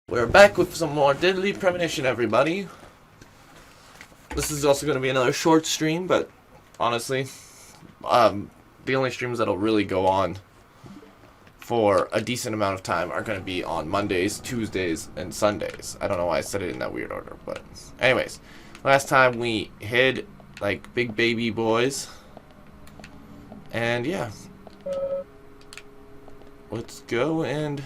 We're back with some more Deadly Premonition, everybody. This is also going to be another short stream, but honestly, the only streams that'll really go on for a decent amount of time are going to be on Mondays, Tuesdays, and Sundays. I don't know why I said it in that weird order, but anyways, last time we hid like big baby boys, and yeah, let's go and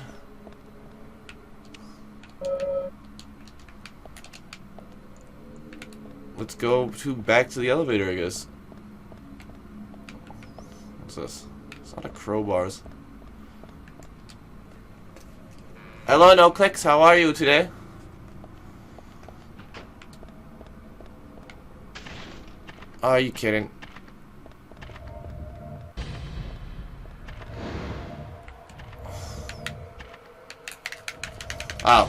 let's go back to the elevator, I guess. What's this? It's not a crowbars. Hello, no clicks. How are you today? Are you kidding? Oh.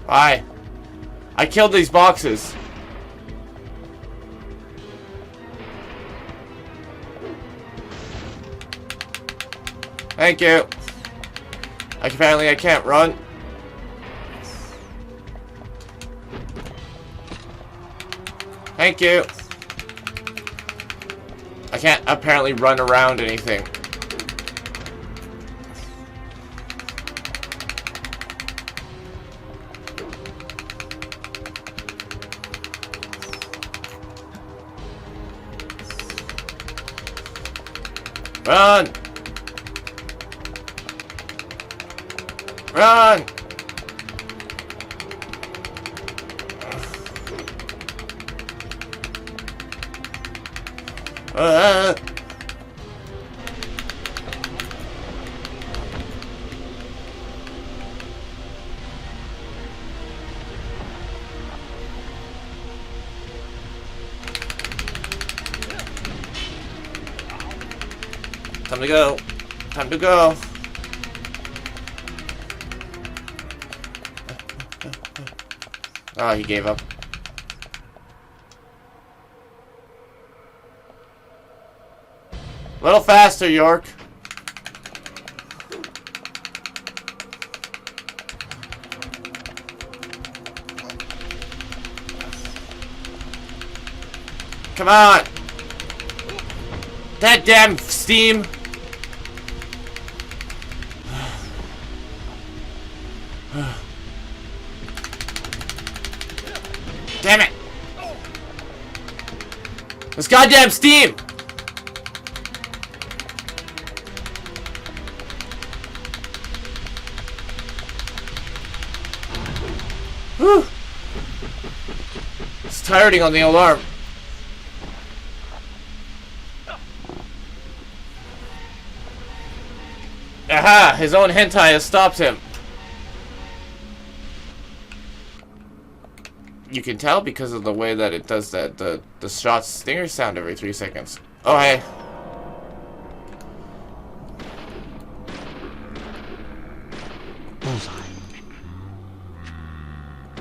Hi. I killed these boxes. Thank you. Apparently I can't run. Thank you. I can't apparently run around anything. Run! Run! Time to go. Time to go. Oh, he gave up. A little faster, York. Come on. That damn steam. Damn it! This goddamn steam! Whew. It's tiring on the alarm. Aha! His own hentai has stopped him. You can tell because of the way that it does that, the shot stinger sound every 3 seconds. Oh, hey. Bullseye.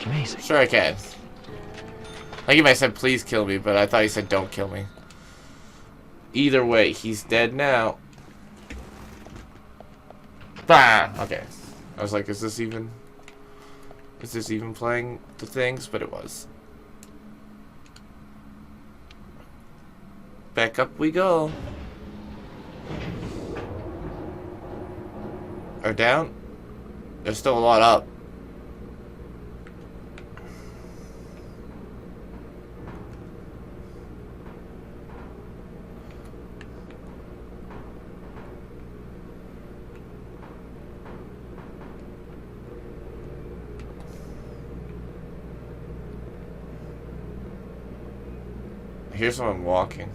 Amazing. Sure I can. Like he might have said please kill me, but I thought he said don't kill me. Either way, he's dead now. Bah! Okay. I was like, is this even playing the things? But it was. Back up we go. Or down? There's still a lot up. I hear someone walking.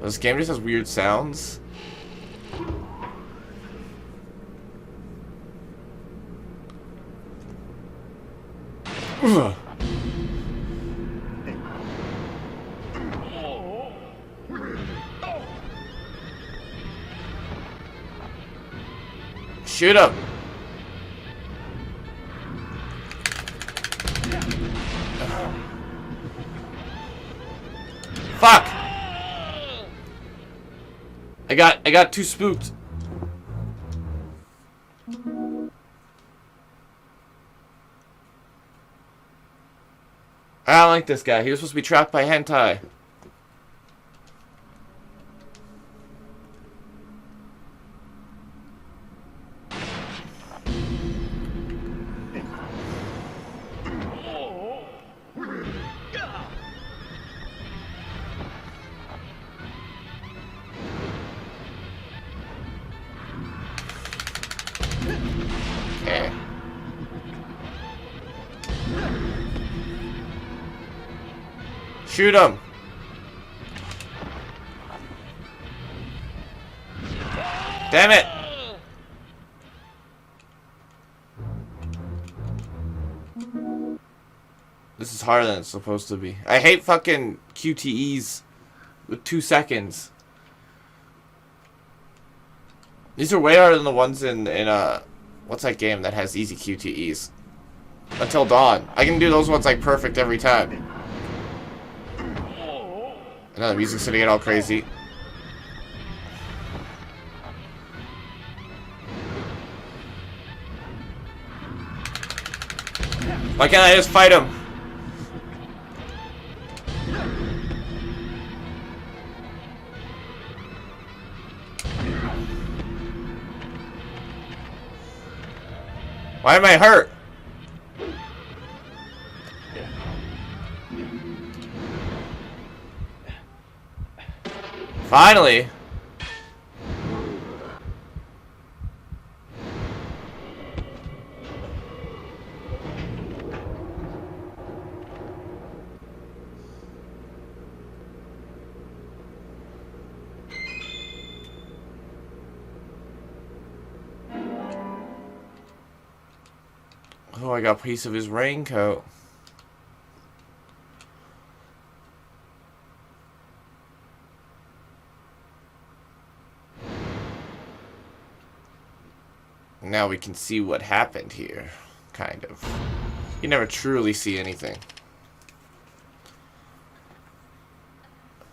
This game just has weird sounds. Ugh. Shoot him. Fuck. I got too spooked. I don't like this guy. He was supposed to be trapped by hentai. Okay. Shoot him. Damn it. This is harder than it's supposed to be. I hate fucking QTEs with 2 seconds. These are way harder than the ones in what's that game that has easy QTEs? Until Dawn. I can do those ones like perfect every time. I know the music's gonna get all crazy. Why can't I just fight him? Why am I hurt? Finally. Oh, I got a piece of his raincoat. Now we can see what happened here, kind of. You never truly see anything.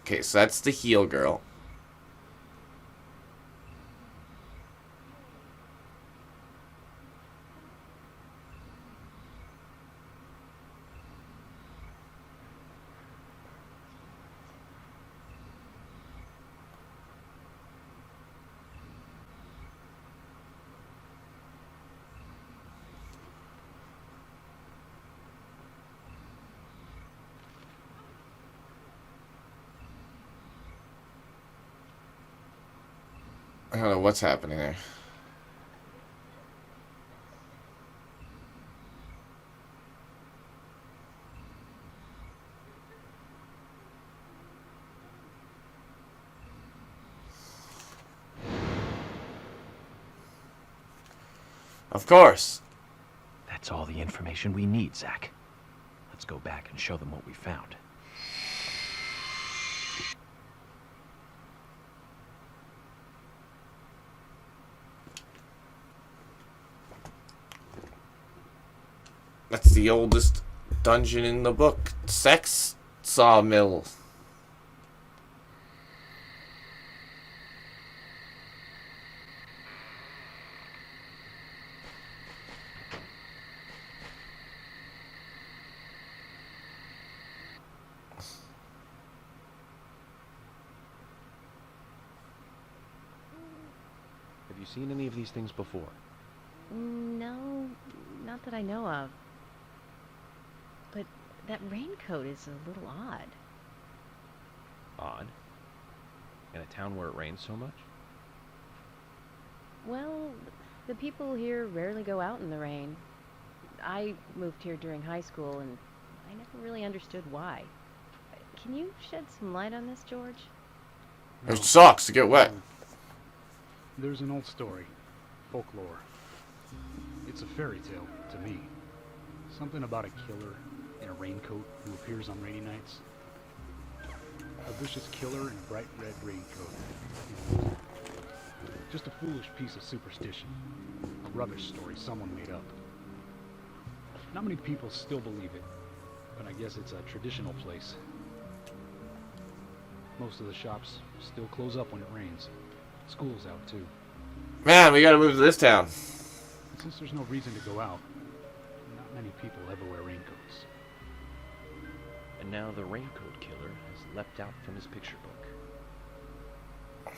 Okay, so that's the heel girl. I don't know what's happening there. Of course. That's all the information we need, Zach. Let's go back and show them what we found. That's the oldest dungeon in the book. Sex Sawmill. Have you seen any of these things before? No, not that I know of. But that raincoat is a little odd. Odd? In a town where it rains so much? Well, the people here rarely go out in the rain. I moved here during high school, and I never really understood why. Can you shed some light on this, George? It sucks to get wet. There's an old story, folklore. It's a fairy tale to me. Something about a killer in a raincoat who appears on rainy nights. A vicious killer in a bright red raincoat. Just a foolish piece of superstition. rubbish story someone made up. Not many people still believe it, but I guess it's a traditional place. Most of the shops still close up when it rains. School's out too. Man, we gotta move to this town. And since there's no reason to go out, not many people ever wear raincoats. And now the raincoat killer has leapt out from his picture book.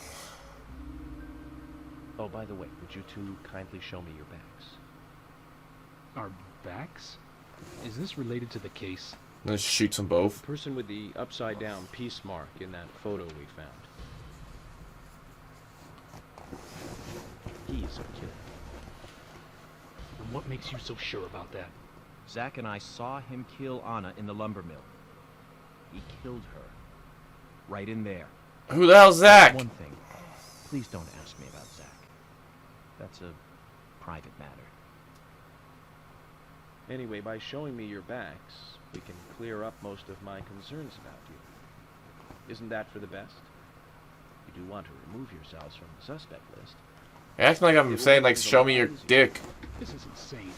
Oh, by the way, would you two kindly show me your backs? Our backs? Is this related to the case? Let's shoot them both. The person with the upside-down peace mark in that photo we found. He's a killer. And what makes you so sure about that? Zack and I saw him kill Anna in the lumber mill. He killed her. Right in there. Who the hell's Zach? One thing. Please don't ask me about Zack. That's a private matter. Anyway, by showing me your backs, we can clear up most of my concerns about you. Isn't that for the best? You do want to remove yourselves from the suspect list. Acting like I'm saying, like, show me your dick. This is insane.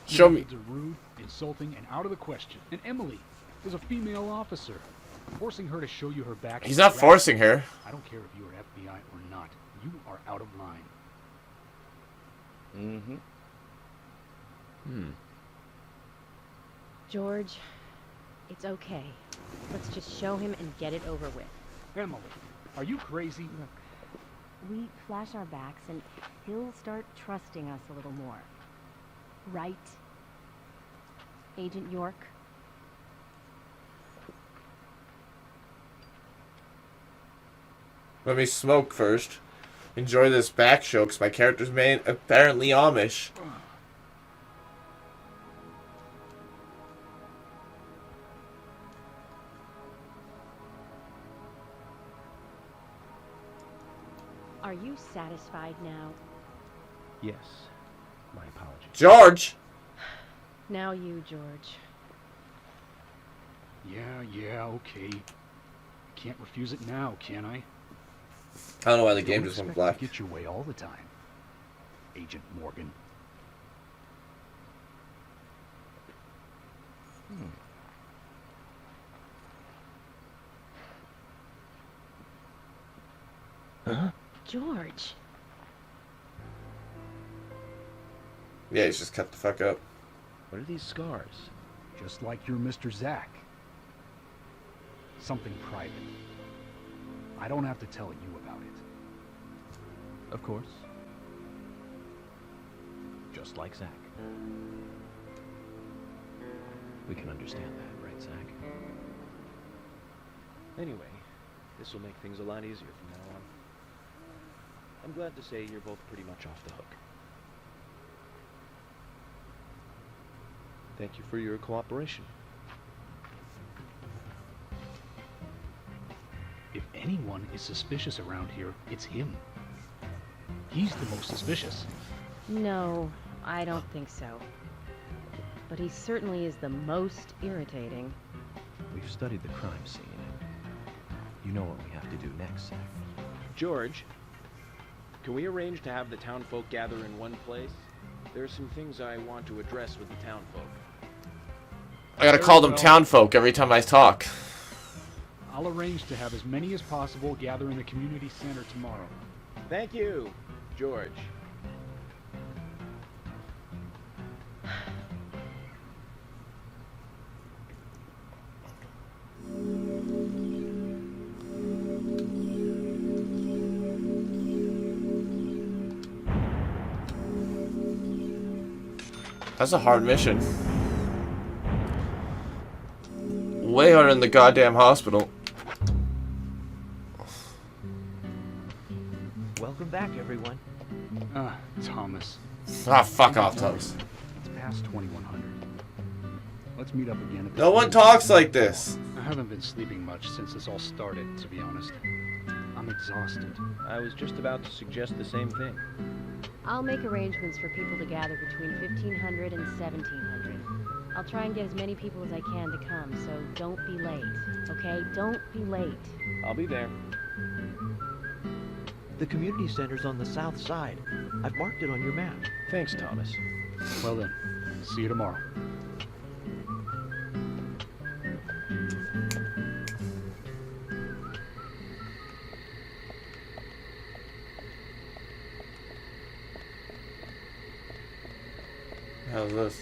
Show me. It's rude, insulting, and out of the question. And Emily is a female officer. Forcing her to show you her back. He's not forcing her. I don't care if you are FBI or not. You are out of line. Mm-hmm. George, it's okay. Let's just show him and get it over with. Emily, are you crazy? Look, we flash our backs and he'll start trusting us a little more. Right? Agent York? Let me smoke first. Enjoy this back show, because my character's apparently Amish. Are you satisfied now? Yes. My apologies. George! Now you, George. Yeah, okay. Can't refuse it now, can I? I don't know why the game Don't just went expect black. to get your way all the time, Agent Morgan. Huh? George. Yeah, he's just cut the fuck up. What are these scars? Just like your Mr. Zack. Something private. I don't have to tell you about it. Of course. Just like Zack. We can understand that, right, Zack? Anyway, this will make things a lot easier from now on. I'm glad to say you're both pretty much off the hook. Thank you for your cooperation. If anyone is suspicious around here, it's him. He's the most suspicious. No, I don't think so. But he certainly is the most irritating. We've studied the crime scene. You know what we have to do next, Zack. George, can we arrange to have the townfolk gather in one place? There are some things I want to address with the townfolk. I gotta call them townfolk every time I talk. I'll arrange to have as many as possible gather in the community center tomorrow. Thank you, George. That's a hard mission. Way harder than the goddamn hospital. Welcome back, everyone. Thomas. Ah, fuck off, Tubbs. It's past 2100. Let's meet up again at the No one talks like this. I haven't been sleeping much since this all started, to be honest. I'm exhausted. I was just about to suggest the same thing. I'll make arrangements for people to gather between 1500 and 1700. I'll try and get as many people as I can to come, so don't be late, okay? Don't be late. I'll be there. The community center's on the south side. I've marked it on your map. Thanks, Thomas. Well then, see you tomorrow. How's this?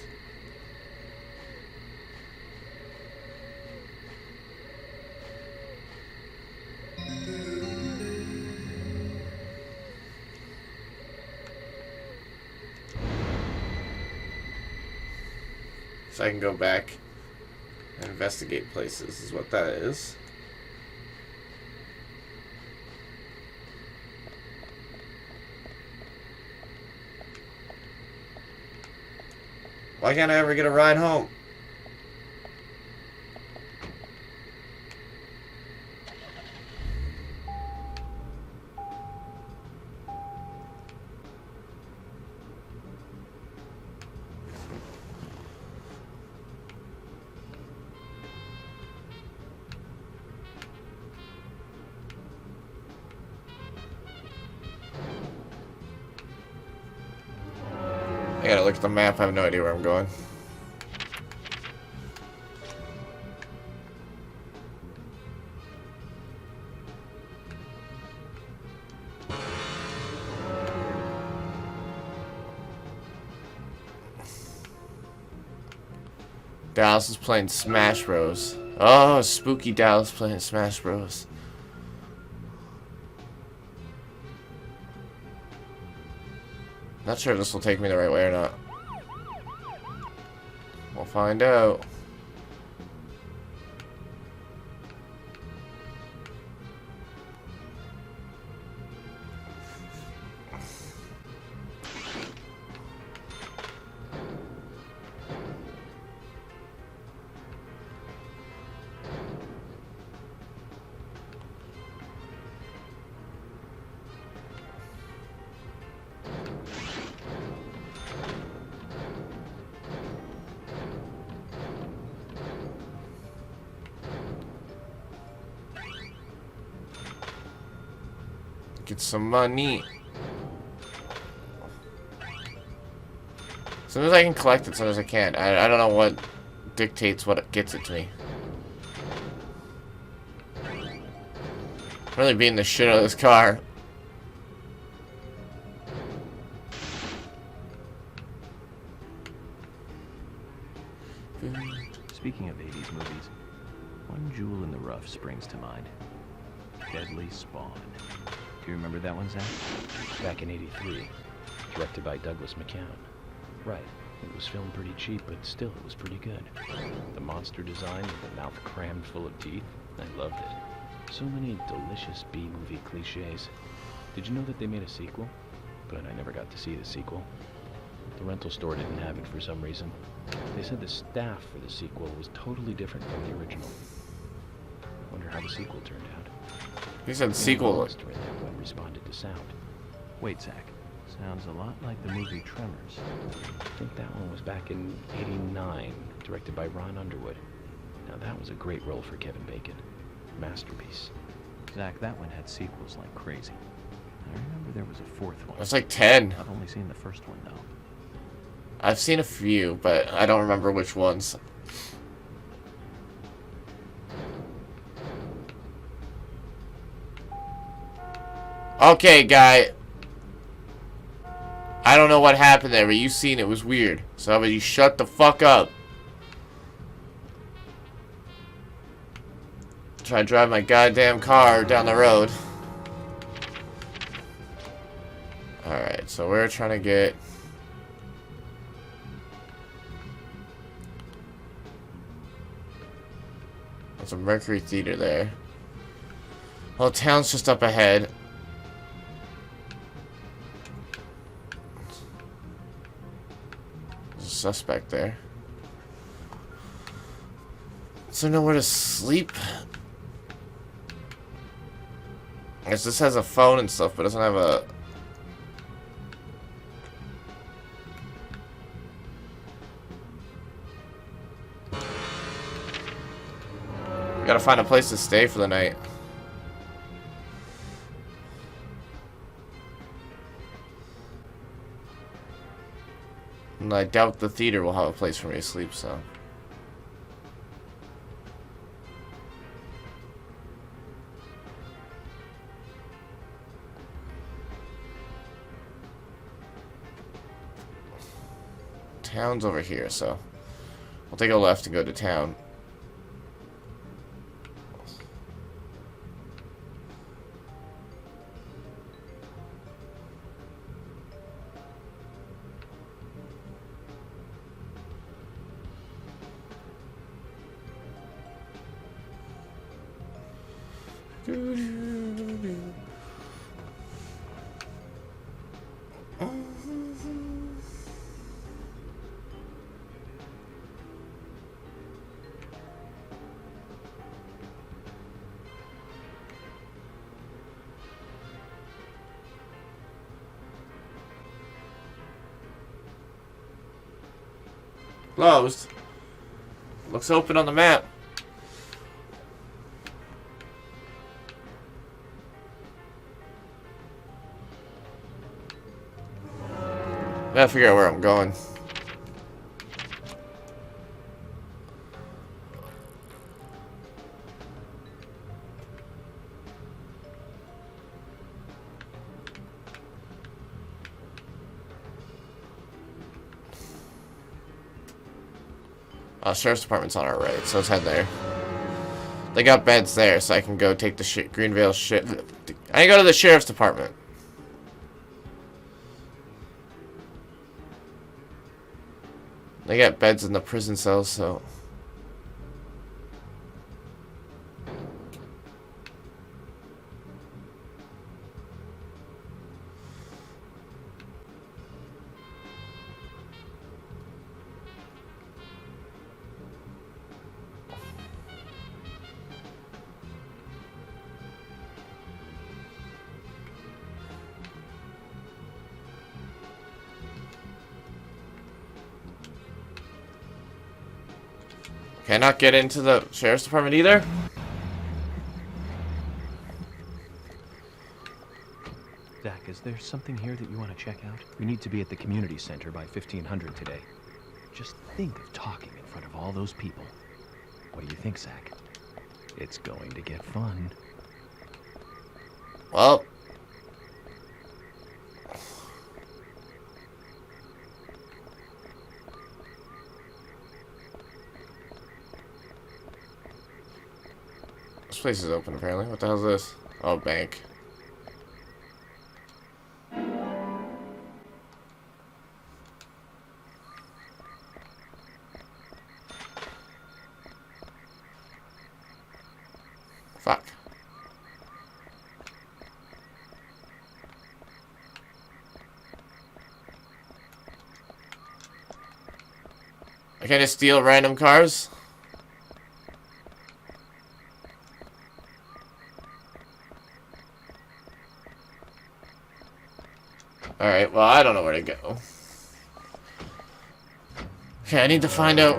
So I can go back and investigate places, is what that is. Why can't I ever get a ride home? I gotta look at the map, I have no idea where I'm going. Dallas is playing Smash Bros. Oh, spooky Dallas playing Smash Bros. Not sure if this will take me the right way or not. We'll find out. Get some money. As soon as I can collect it, as soon as I can. I don't know what dictates what gets it to me. Really beating the shit out of this car. Speaking of 80s movies, one jewel in the rough springs to mind. Deadly Spawn. Do you remember that one, Zach? Back in '83, directed by Douglas McCown. Right, it was filmed pretty cheap, but still it was pretty good. The monster design with the mouth crammed full of teeth, I loved it. So many delicious B-movie cliches. Did you know that they made a sequel? But I never got to see the sequel. The rental store didn't have it for some reason. They said the staff for the sequel was totally different from the original. Wonder how the sequel turned out. He said sequel. The monster in that one responded to sound. Wait, Zach. Sounds a lot like the movie Tremors. I think that one was back in '89, directed by Ron Underwood. Now that was a great role for Kevin Bacon. Masterpiece. Zach, that one had sequels like crazy. I remember there was a fourth one. It's like 10. I've only seen the first one, though. I've seen a few, but I don't remember which ones. Okay, guy. I don't know what happened there, but you seen it was weird. So how about you shut the fuck up? Try to drive my goddamn car down the road. Alright, so we're trying to get... There's a Mercury Theater there. Well, town's just up ahead. There's a suspect there. Is there nowhere to sleep? I guess this has a phone and stuff, but doesn't have a... We gotta find a place to stay for the night. And I doubt the theater will have a place for me to sleep, so. Town's over here, so we'll take a left and go to town. Closed. Looks open on the map. Gotta figure out where I'm going. Sheriff's Department's on our right, so let's head there. They got beds there, so I can go take the Greenvale shit. I can go to the Sheriff's Department. They got beds in the prison cells, so... Can I not get into the Sheriff's Department either? Zach, is there something here that you want to check out? We need to be at the community center by 1500 today. Just think of talking in front of all those people. What do you think, Zach? It's going to get fun. Well... This place is open, apparently. What the hell is this? Oh, bank. Fuck. I can't just steal random cars? Alright, well, I don't know where to go. Okay, I need to find out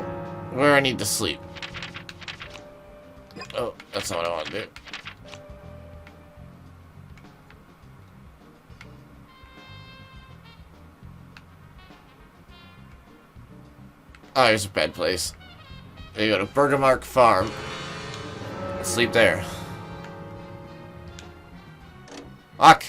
where I need to sleep. Oh, that's not what I want to do. Oh, here's a bed place. You go to Bergamark Farm. Sleep there. Fuck!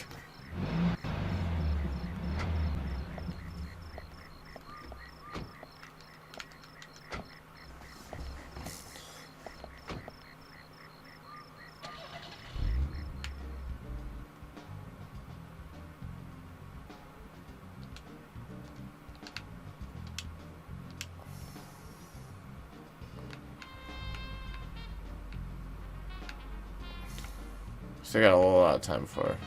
Still got a whole lot of time for it.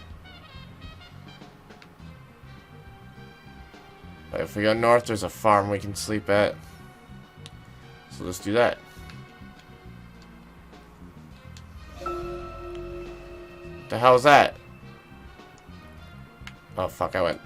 But if we go north, there's a farm we can sleep at. So let's do that. What the hell is that? Oh fuck, I went.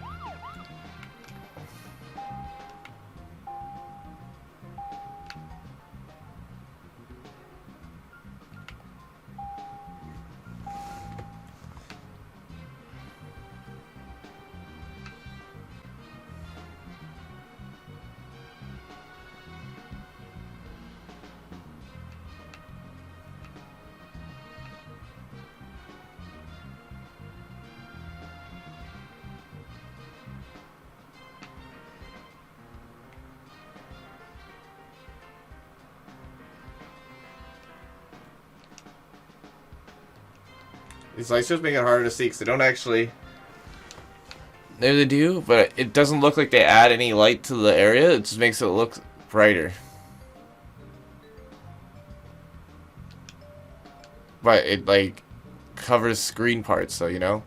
These lights just make it harder to see because they don't actually... Maybe they do, but it doesn't look like they add any light to the area. It just makes it look brighter. But it, like, covers screen parts, so, you know?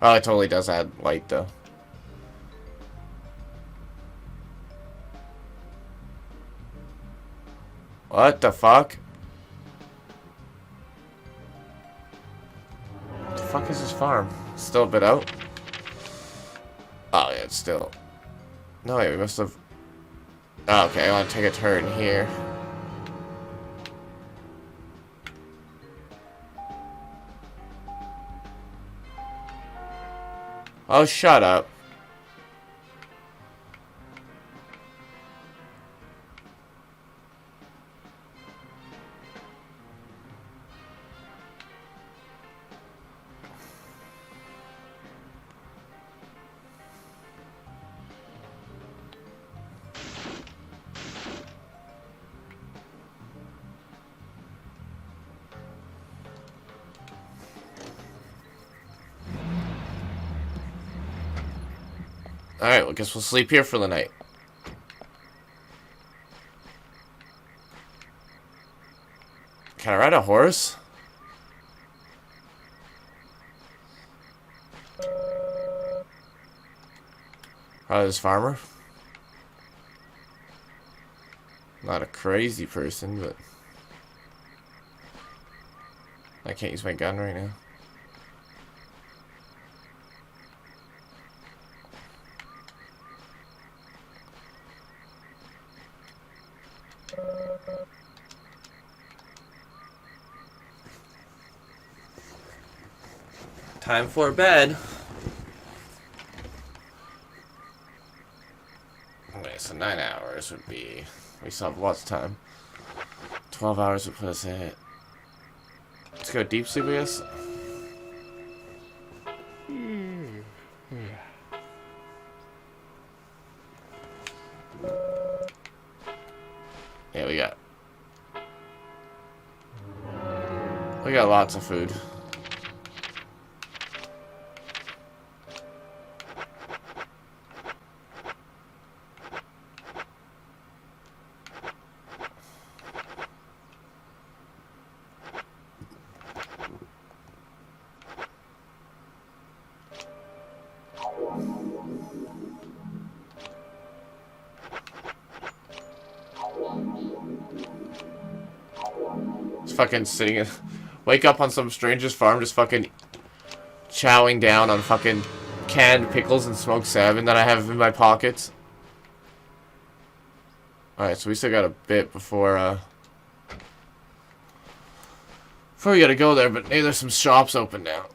Oh, it totally does add light, though. What the fuck? What the fuck is this farm? Still a bit out? Oh, yeah, it's still... No, wait, we must have... Oh, okay, I want to take a turn here. Oh, shut up. Alright, well, guess we'll sleep here for the night. Can I ride a horse? Probably this farmer. Not a crazy person, but... I can't use my gun right now. Time for bed. Okay, so 9 hours would be... We still have lots of time. 12 hours would put us at... Let's go deep sleep, I guess. Yeah, we got lots of food. Fucking sitting in, wake up on some stranger's farm, just fucking chowing down on fucking canned pickles and smoked salmon that I have in my pockets. Alright, so we still got a bit before we gotta go there, but hey, there's some shops open now.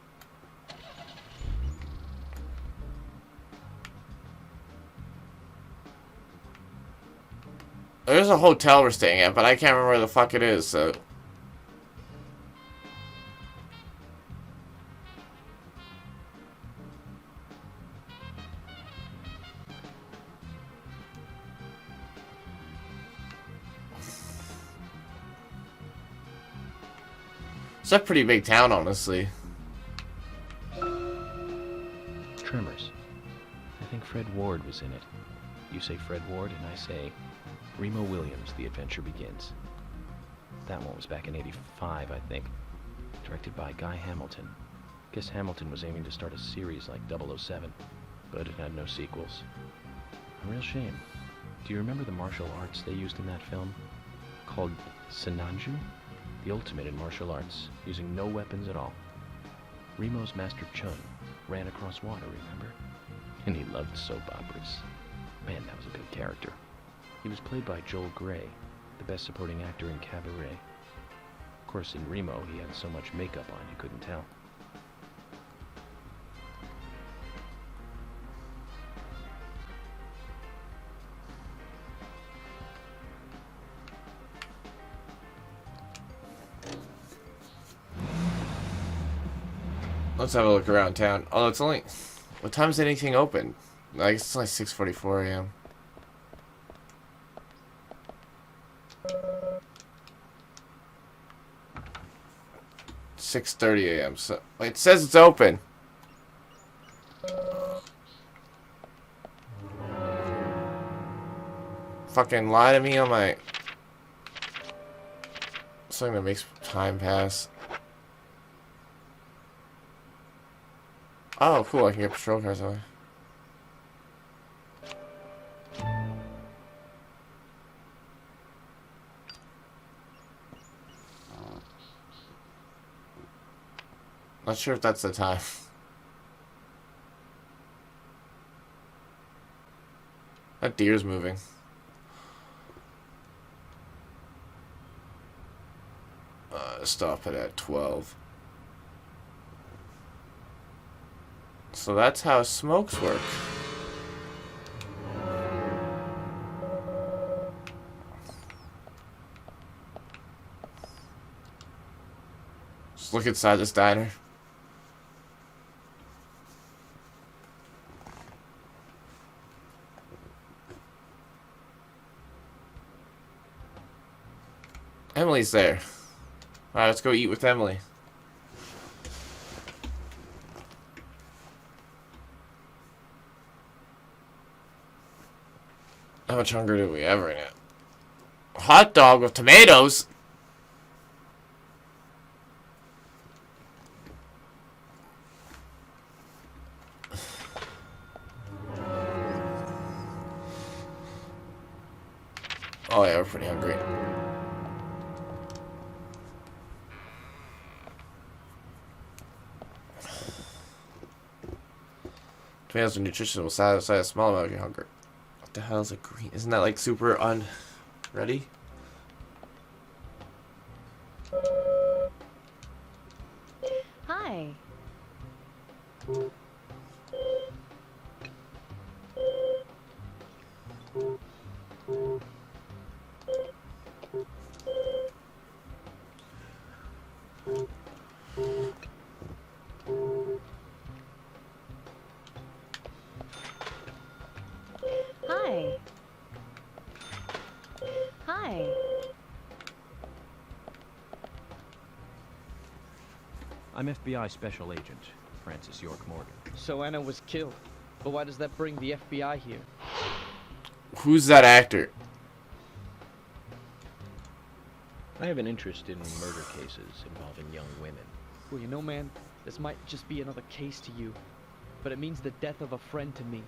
There's a hotel we're staying at, but I can't remember where the fuck it is, so... It's a pretty big town, honestly. Tremors. I think Fred Ward was in it. You say Fred Ward, and I say Remo Williams, The Adventure Begins. That one was back in '85, I think. Directed by Guy Hamilton. Guess Hamilton was aiming to start a series like 007, but it had no sequels. A real shame. Do you remember the martial arts they used in that film? Called Sinanju? The ultimate in martial arts, using no weapons at all. Remo's master Chun ran across water, remember? And he loved soap operas. Man, that was a good character. He was played by Joel Grey, the best supporting actor in Cabaret. Of course, in Remo, he had so much makeup on you couldn't tell. Let's have a look around town. Oh, it's only... What time is anything open? I guess it's only 6:44 a.m. 6:30 a.m. So it says it's open. Fucking lie to me on my something that makes time pass. Oh, cool! I can get patrol cars on. Not sure if that's the time. That deer's moving. Stop it at 12. So that's how smokes work. Just look inside this diner. Emily's there. Alright, let's go eat with Emily. How much hunger do we have right now? Hot dog with tomatoes? Oh yeah, we're pretty hungry. Tomatoes are nutritious will satisfy a small amount of your hunger. What the hell is a green? Isn't that like super unready? Hi. Hi. Hi. I'm FBI Special Agent Francis York Morgan. So Anna was killed. But why does that bring the FBI here? Who's that actor? I have an interest in murder cases involving young women. Well, you know, man, this might just be another case to you. But it means the death of a friend to me.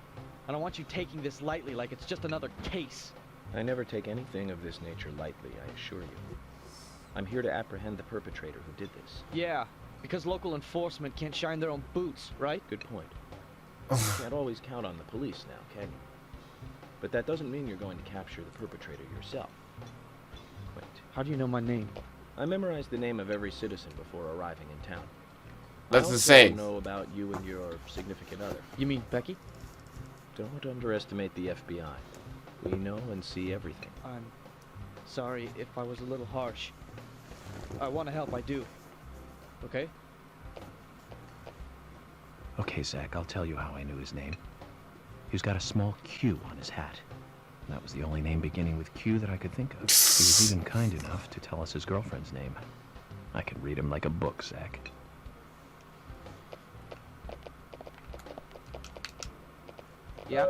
I don't want you taking this lightly like it's just another case. I never take anything of this nature lightly, I assure you. I'm here to apprehend the perpetrator who did this. Yeah, because local enforcement can't shine their own boots, right? Good point. You can't always count on the police now, can you? But that doesn't mean you're going to capture the perpetrator yourself. Wait. How do you know my name? I memorized the name of every citizen before arriving in town. That's I insane. also know about you and your significant other. You mean Becky? Don't underestimate the FBI. We know and see everything. I'm sorry if I was a little harsh. I want to help, I do. Okay? Okay, Zach, I'll tell you how I knew his name. He's got a small Q on his hat. And that was the only name beginning with Q that I could think of. He was even kind enough to tell us his girlfriend's name. I could read him like a book, Zach. Yeah?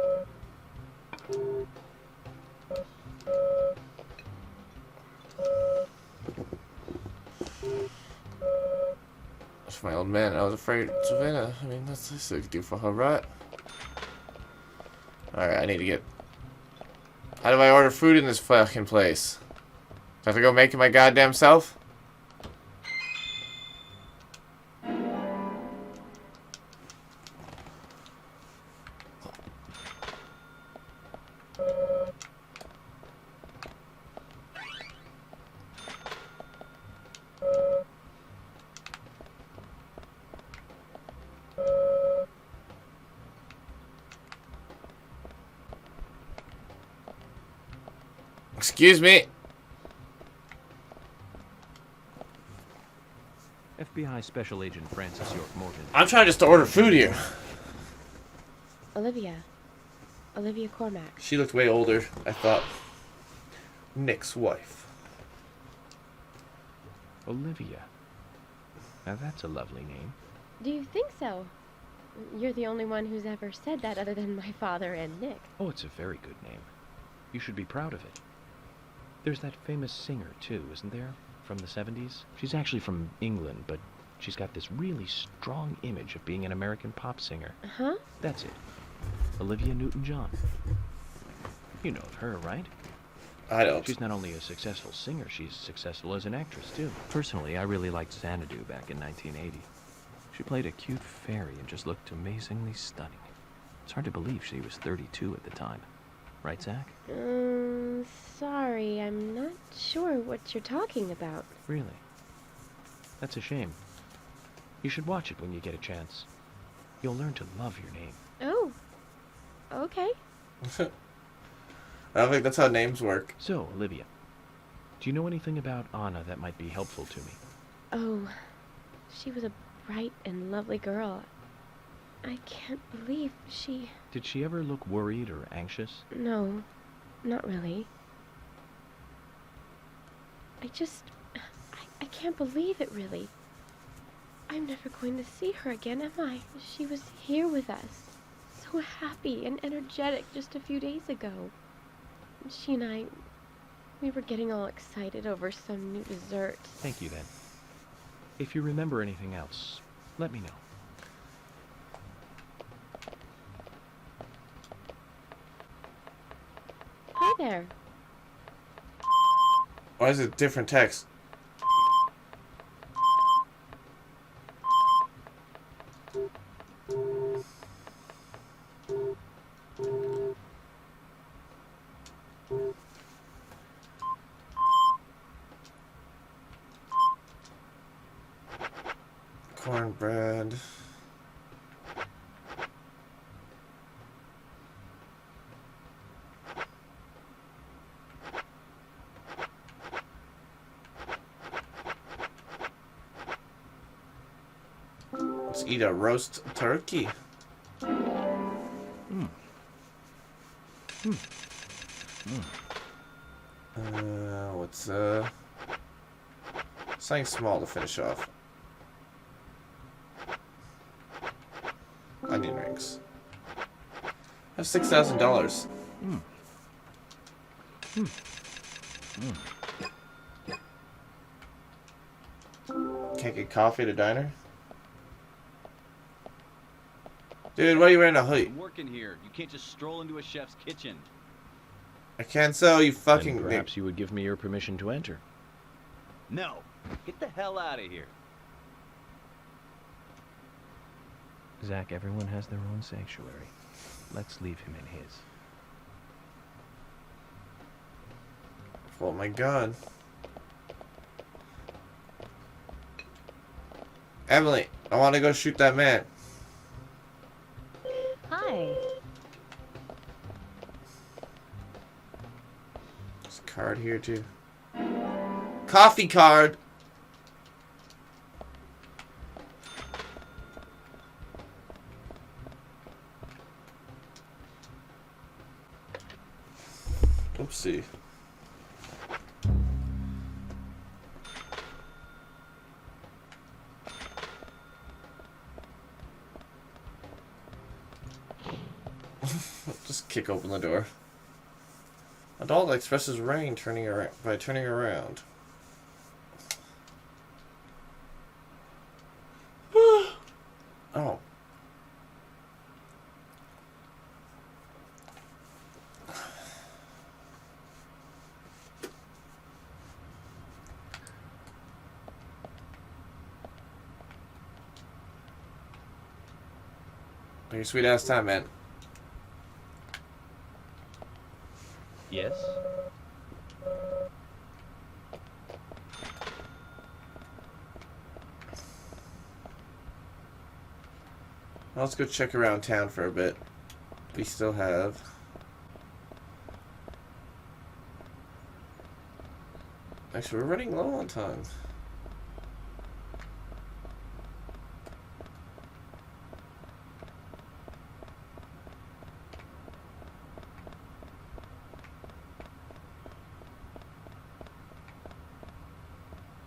That's my old man. I was afraid Savannah. I mean, that's this I could do for her, right? Alright, I need to get... How do I order food in this fucking place? Do I have to go make it my goddamn self? Excuse me. FBI Special Agent Francis York Morgan. I'm trying just to order food here. Olivia Cormack. She looked way older, I thought. Nick's wife. Olivia. Now that's a lovely name. Do you think so? You're the only one who's ever said that other than my father and Nick. Oh, it's a very good name. You should be proud of it. There's that famous singer, too, isn't there? From the 70s? She's actually from England, but she's got this really strong image of being an American pop singer. Huh? That's it. Olivia Newton-John. You know of her, right? I don't. She's not only a successful singer, she's successful as an actress, too. Personally, I really liked Xanadu back in 1980. She played a cute fairy and just looked amazingly stunning. It's hard to believe she was 32 at the time. Right, Zach? Sorry, I'm not sure what you're talking about. Really? That's a shame. You should watch it when you get a chance. You'll learn to love your name. Oh, okay. I don't think that's how names work. So, Olivia, do you know anything about Anna that might be helpful to me? Oh, she was a bright and lovely girl. I can't believe she... Did she ever look worried or anxious? No, not really. I can't believe it, really. I'm never going to see her again, am I? She was here with us. So happy and energetic just a few days ago. She and I, we were getting all excited over some new dessert. Thank you, then. If you remember anything else, let me know. Hi there. Why is it different text? Cornbread. Let's eat a roast turkey. What's something small to finish off. Onion rings. I have $6,000. Can't get coffee at a diner? Dude, why are you wearing a hoodie? I'm working here. You can't just stroll into a chef's kitchen. I can't sell you fucking... Then perhaps you would give me your permission to enter. No. Get the hell out of here. Zach, everyone has their own sanctuary. Let's leave him in his. Oh my god. Emily, I want to go shoot that man. Hi. There's a card here too. Coffee card! Oopsie. Just kick open the door. Adult expresses rain by turning around. Oh. Your sweet ass time, man. Yes? Let's go check around town for a bit. We still have... Actually, we're running low on time.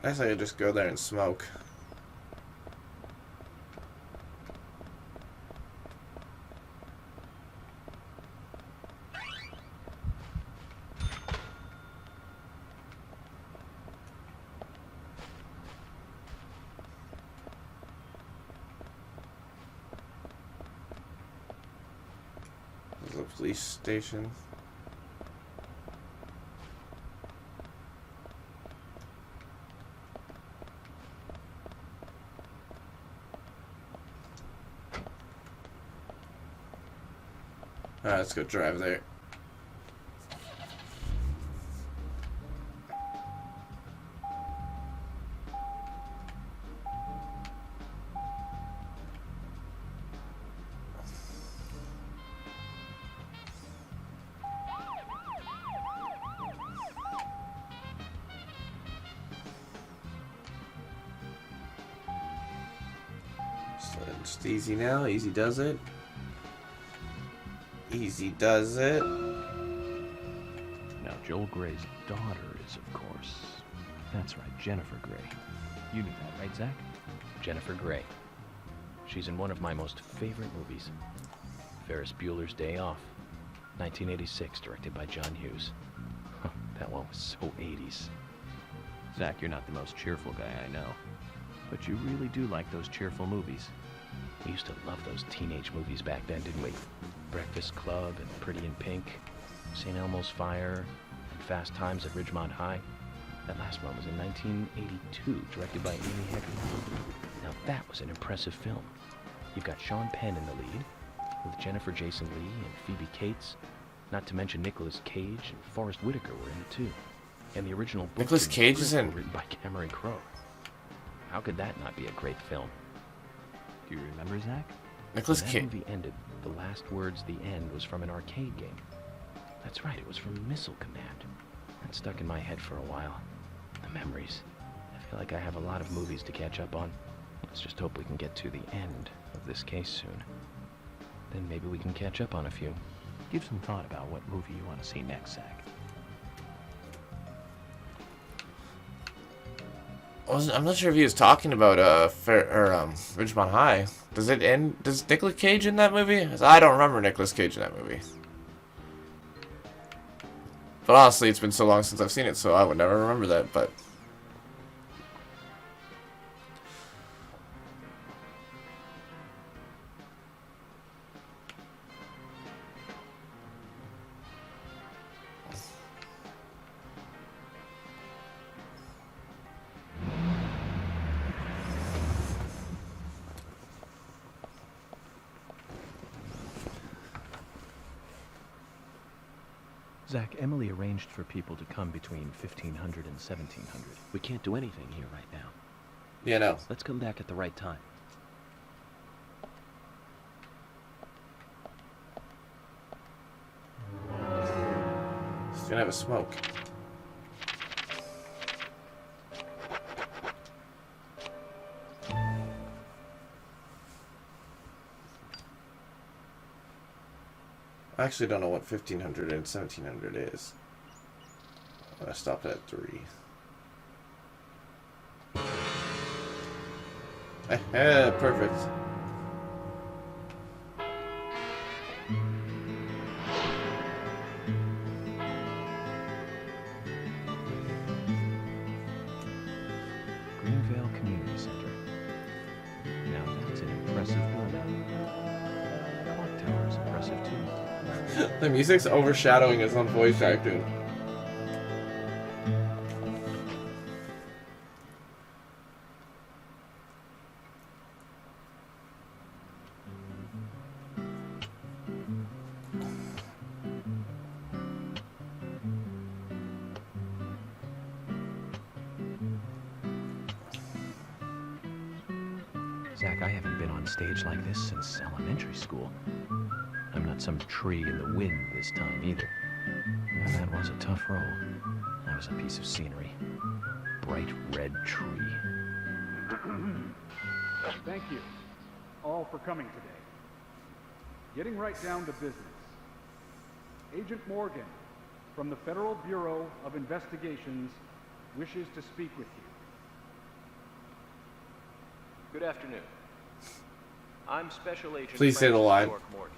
I guess I could just go there and smoke. police station. Alright, let's go drive there. So it's easy now. Easy does it. Easy does it. Now, Joel Gray's daughter is, of course... That's right, Jennifer Gray. You knew that, right, Zach? Jennifer Gray. She's in one of my most favorite movies. Ferris Bueller's Day Off. 1986, directed by John Hughes. That one was so 80s. Zach, you're not the most cheerful guy I know. But you really do like those cheerful movies. We used to love those teenage movies back then, didn't we? Breakfast Club and Pretty in Pink, St. Elmo's Fire, and Fast Times at Ridgemont High. That last one was in 1982, directed by Amy Hector. Now that was an impressive film. You've got Sean Penn in the lead, with Jennifer Jason Leigh and Phoebe Cates, not to mention Nicolas Cage and Forrest Whitaker were in it too. And the original book Nicolas Cage is in. written by Cameron Crowe. How could that not be a great film? Do you remember, Zach? Nicolas When Cage. that movie ended, the last words, the end, was from an arcade game. That's right, it was from Missile Command. That stuck in my head for a while. The memories. I feel like I have a lot of movies to catch up on. Let's just hope we can get to the end of this case soon. Then maybe we can catch up on a few. Give some thought about what movie you want to see next, Zach. I'm not sure if he was talking about Ridgemont High. Does it end? Does Nicolas Cage in that movie? I don't remember Nicolas Cage in that movie. But honestly, it's been so long since I've seen it, so I would never remember that. But Zach, Emily arranged for people to come between 1500 and 1700. We can't do anything here right now. yeah, no. Let's come back at the right time. He's gonna have a smoke. I actually don't know what 1500 and 1700 is. I stopped at 3. Perfect. Greenvale Community Center. Now that's an impressive building. Clock Tower's impressive too. The music's overshadowing his own voice acting. Zach, I haven't been on stage like this since elementary school. I'm not some tree in the wind this time either. And that was a tough role. That was a piece of scenery. Bright red tree. Thank you all for coming today. Getting right down to business. Agent Morgan from the Federal Bureau of Investigations wishes to speak with you. Good afternoon. I'm Special Agent Please say the line. York Morgan.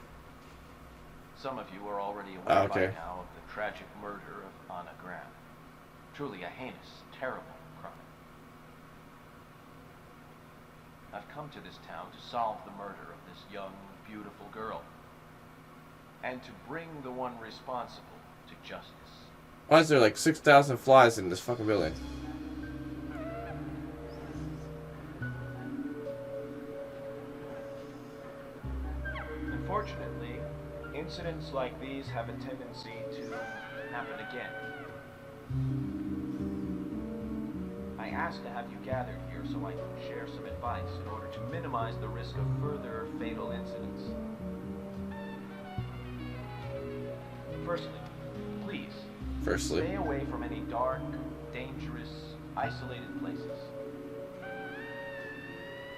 Some of you are already aware okay. by now of the tragic murder of Anna Graham. Truly a heinous, terrible crime. I've come to this town to solve the murder of this young, beautiful girl. and to bring the one responsible to justice. Why is there like 6,000 flies in this fucking building? Unfortunately, incidents like these have a tendency to happen again. I asked to have you gathered here so I can share some advice in order to minimize the risk of further fatal incidents. Firstly, stay away from any dark, dangerous, isolated places.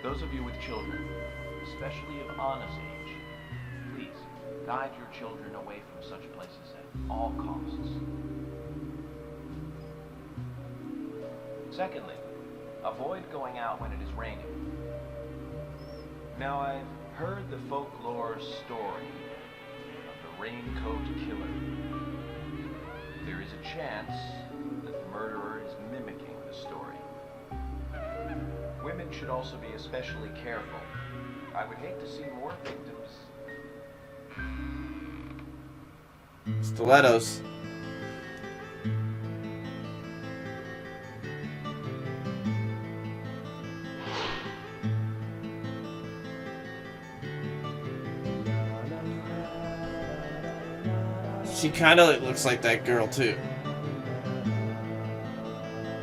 Those of you with children, especially of Anna's age, please guide your children away from such places at all costs. Secondly, avoid going out when it is raining. Now, I've heard the folklore story of the raincoat killer. There is a chance that the murderer is mimicking the story. Women should also be especially careful. I would hate to see more victims. Stilettos. She kind of looks like that girl too.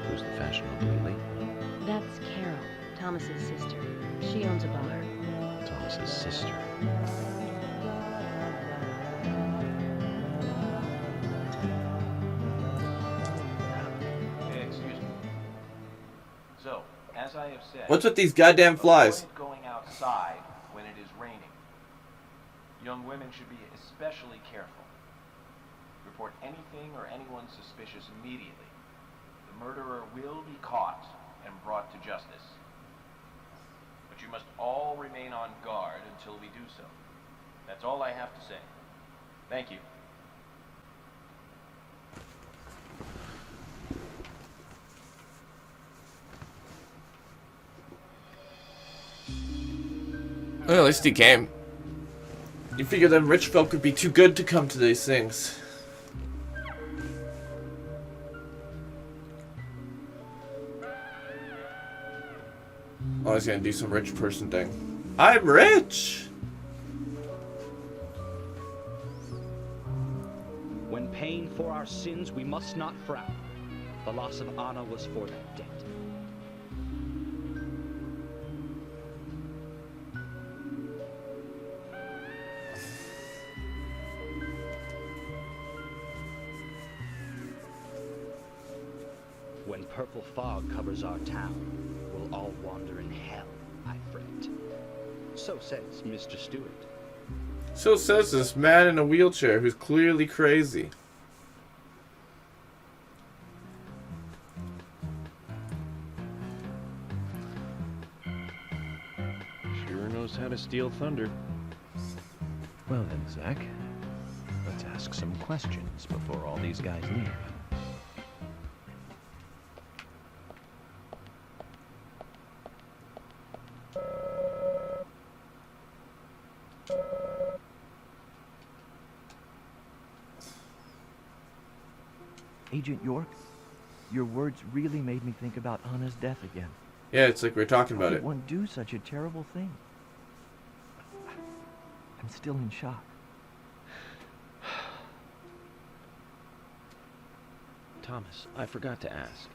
Who's the fashionable lady? That's Carol, Thomas's sister. She owns a bar. Thomas's sister. Excuse me. So, as I have said, What's with these goddamn flies? avoid going outside when it is raining. Young women should be especially careful. Report anything or anyone suspicious immediately. The murderer will be caught and brought to justice. But you must all remain on guard until we do so. That's all I have to say. Thank you. Well, at least he came. You figure them rich folk could be too good to come to these things. Oh, he's gonna do some rich person thing. I'm rich! When paying for our sins, we must not frown. The loss of Anna was for that debt. When purple fog covers our town, we'll all wander in hell, I fret. So says Mr. Stewart. So says this man in a wheelchair who's clearly crazy. Sure knows how to steal thunder. Well then, Zach, let's ask some questions before all these guys leave. Agent York, your words really made me think about Anna's death again. Yeah, it's like we're talking How about did it. one do such a terrible thing? I'm still in shock. Thomas, I forgot to ask.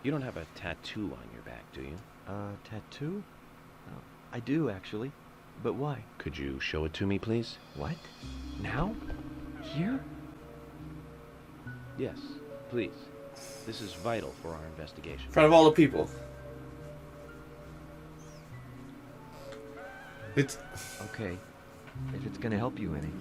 You don't have a tattoo on your back, do you? Tattoo? I do, actually. But why? Could you show it to me, please? What? Now? Here? Yes, please. This is vital for our investigation. In front of all the people. It's... Okay. If it's gonna help you any.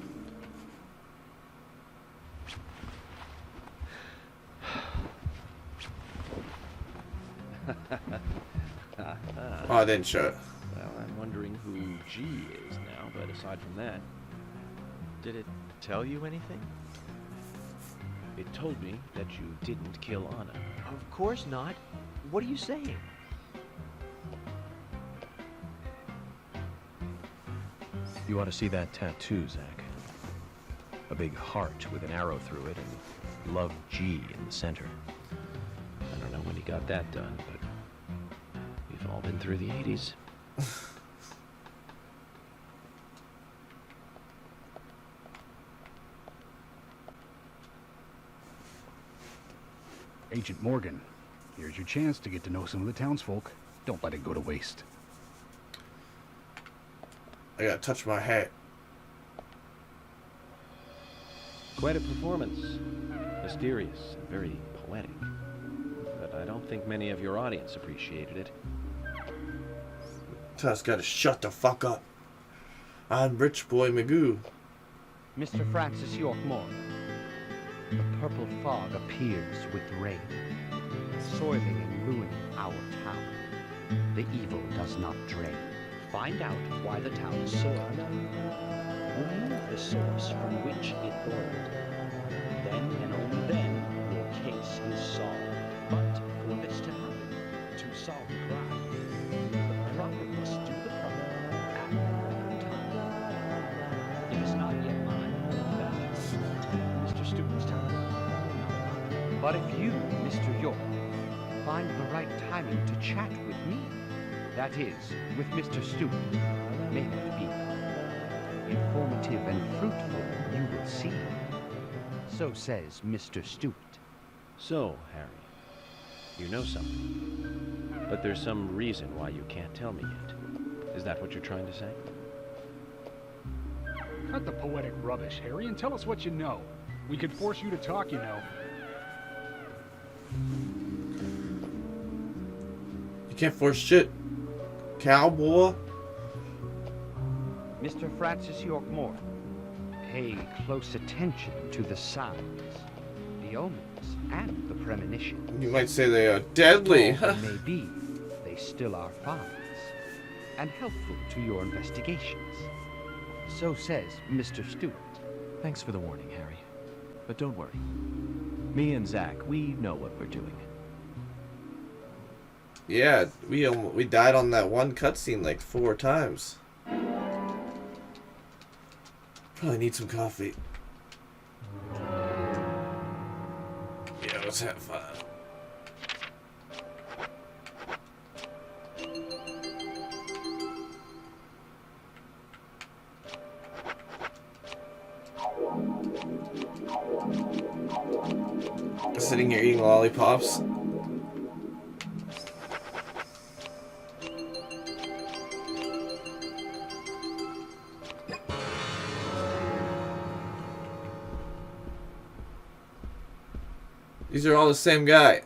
Oh, I didn't show it. Well, I'm wondering who G is now, but aside from that... Did it tell you anything? It told me that you didn't kill Anna. Of course not. What are you saying? You ought to see that tattoo, Zach. A big heart with an arrow through it and Love G in the center. I don't know when he got that done, but we've all been through the 80s. Agent Morgan, here's your chance to get to know some of the townsfolk. Don't let it go to waste. I gotta touch my hat. Quite a performance. Mysterious and very poetic. But I don't think many of your audience appreciated it. Just gotta shut the fuck up. I'm Rich Boy Magoo. Mr. Francis York Moore. The purple fog appears with rain, soiling and ruining our town. The evil does not drain. Find out why the town is soiled. Remove the source from which it boiled. Then and only then your case is solved. But for this to happen, to solve the crime, the proper must do the proper at the right time. It is not yet mine, that is Mr. Steuben's time. But if you, Mr. York, find the right timing to chat with me, that is, with Mr. Steuben, may it be informative and fruitful, you will see. So says Mr. Stewart. So, Harry, you know something. But there's some reason why you can't tell me yet. Is that what you're trying to say? Cut the poetic rubbish, Harry, and tell us what you know. We could force you to talk, you know. You can't force shit, cowboy. Mr. Francis York Moore, pay close attention to the signs, the omens, and the premonition. You might say they are deadly. Though they may be, they still are finds, and helpful to your investigations. So says Mr. Stewart. Thanks for the warning, Harry. But don't worry. Me and Zach, we know what we're doing. Yeah, we died on that one cutscene like 4 times. Probably need some coffee. Yeah, let's have fun. Sitting here eating lollipops. These are all the same guy.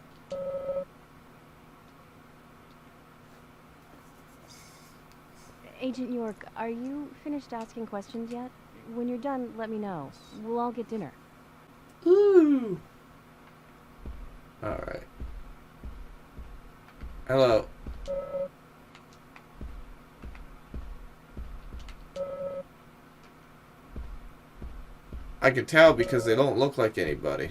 Agent York, are you finished asking questions yet? When you're done, let me know. We'll all get dinner. Ooh. Alright. Hello. I can tell because they don't look like anybody.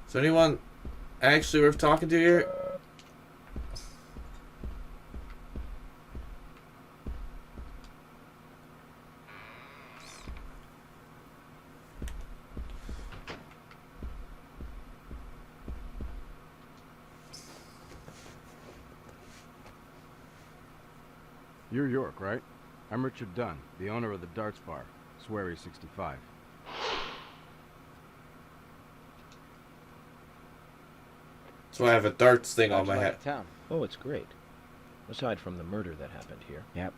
Is there anyone actually worth talking to here? You're York, right? I'm Richard Dunn, the owner of the Darts Bar, Swery 65. So I have a darts thing on my head. Town? Oh, it's great. Aside from the murder that happened here. Yep.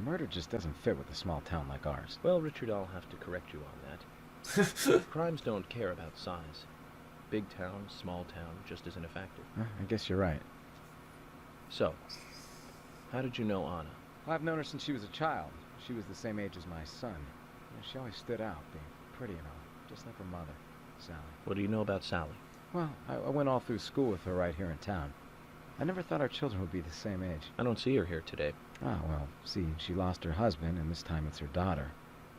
Murder just doesn't fit with a small town like ours. Well, Richard, I'll have to correct you on that. Crimes don't care about size. Big town, small town, just isn't a factor. I guess you're right. So, how did you know Anna? Well, I've known her since she was a child. She was the same age as my son. She always stood out, being pretty and all, just like her mother, Sally. What do you know about Sally? Well, I went all through school with her right here in town. I never thought our children would be the same age. I don't see her here today. Ah, well, see, she lost her husband, and this time it's her daughter.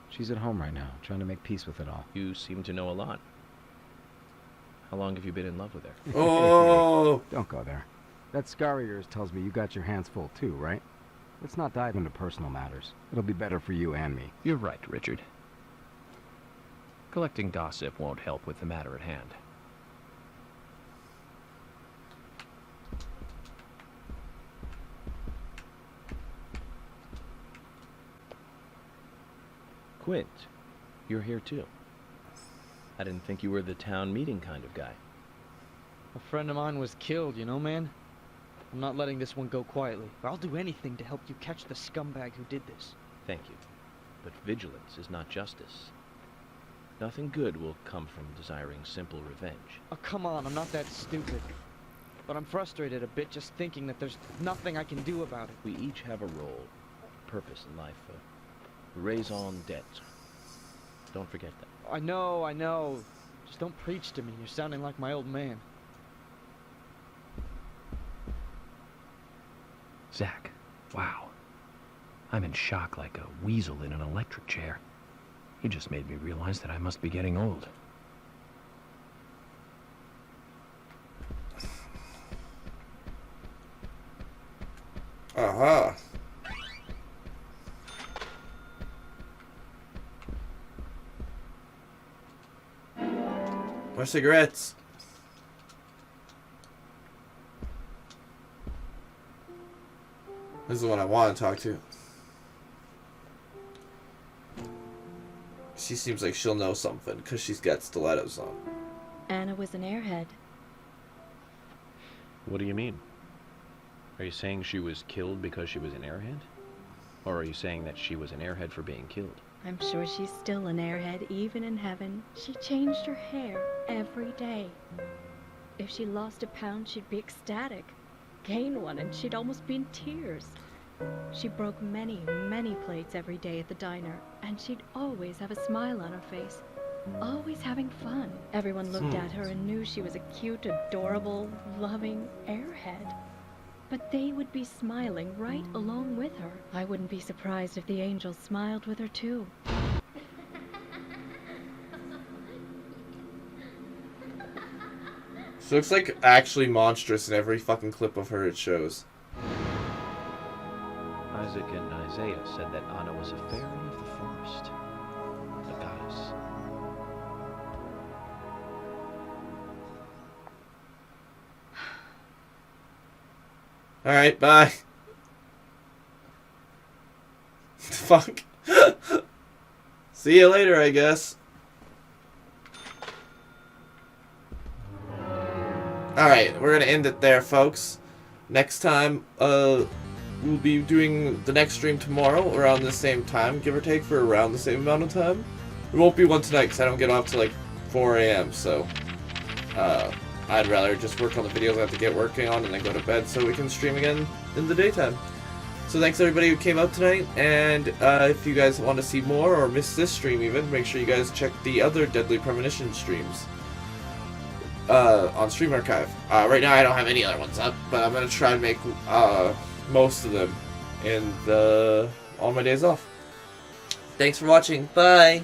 She's at home right now, trying to make peace with it all. You seem to know a lot. How long have you been in love with her? Oh! Don't go there. That scar of yours tells me you got your hands full too, right? Let's not dive into personal matters. It'll be better for you and me. You're right, Richard. Collecting gossip won't help with the matter at hand. Quint, you're here too. I didn't think you were the town meeting kind of guy. A friend of mine was killed, you know, man? I'm not letting this one go quietly. I'll do anything to help you catch the scumbag who did this. Thank you. But vigilance is not justice. Nothing good will come from desiring simple revenge. Oh, come on, I'm not that stupid. But I'm frustrated a bit just thinking that there's nothing I can do about it. We each have a role, purpose in life, raison d'etre. Don't forget that. I know. Just don't preach to me. You're sounding like my old man. Zach, wow. I'm in shock like a weasel in an electric chair. You just made me realize that I must be getting old. Aha. More cigarettes. This is the one I want to talk to. She seems like she'll know something because she's got stilettos on. Anna was an airhead. What do you mean? Are you saying she was killed because she was an airhead? Or are you saying that she was an airhead for being killed? I'm sure she's still an airhead, even in heaven. She changed her hair every day. If she lost a pound, she'd be ecstatic. Gain one, and she'd almost be in tears. She broke many, many plates every day at the diner, and she'd always have a smile on her face. Always having fun. Everyone looked at her and knew she was a cute, adorable, loving airhead. But they would be smiling right along with her. I wouldn't be surprised if the angels smiled with her too. She looks like actually monstrous in every fucking clip of her it shows. Isaac and Isaiah said that Anna was a fairy of the forest. A goddess. Alright, bye. Fuck. See you later, I guess. Alright, we're gonna end it there, folks. Next time, we'll be doing the next stream tomorrow around the same time, give or take, for around the same amount of time. There won't be one tonight because I don't get off till like 4 a.m., so I'd rather just work on the videos I have to get working on and then go to bed so we can stream again in the daytime. So thanks everybody who came out tonight, and if you guys want to see more or miss this stream even, make sure you guys check the other Deadly Premonition streams on Stream Archive. Right now I don't have any other ones up, but I'm going to try and make most of them in on my days off. Thanks for watching. Bye!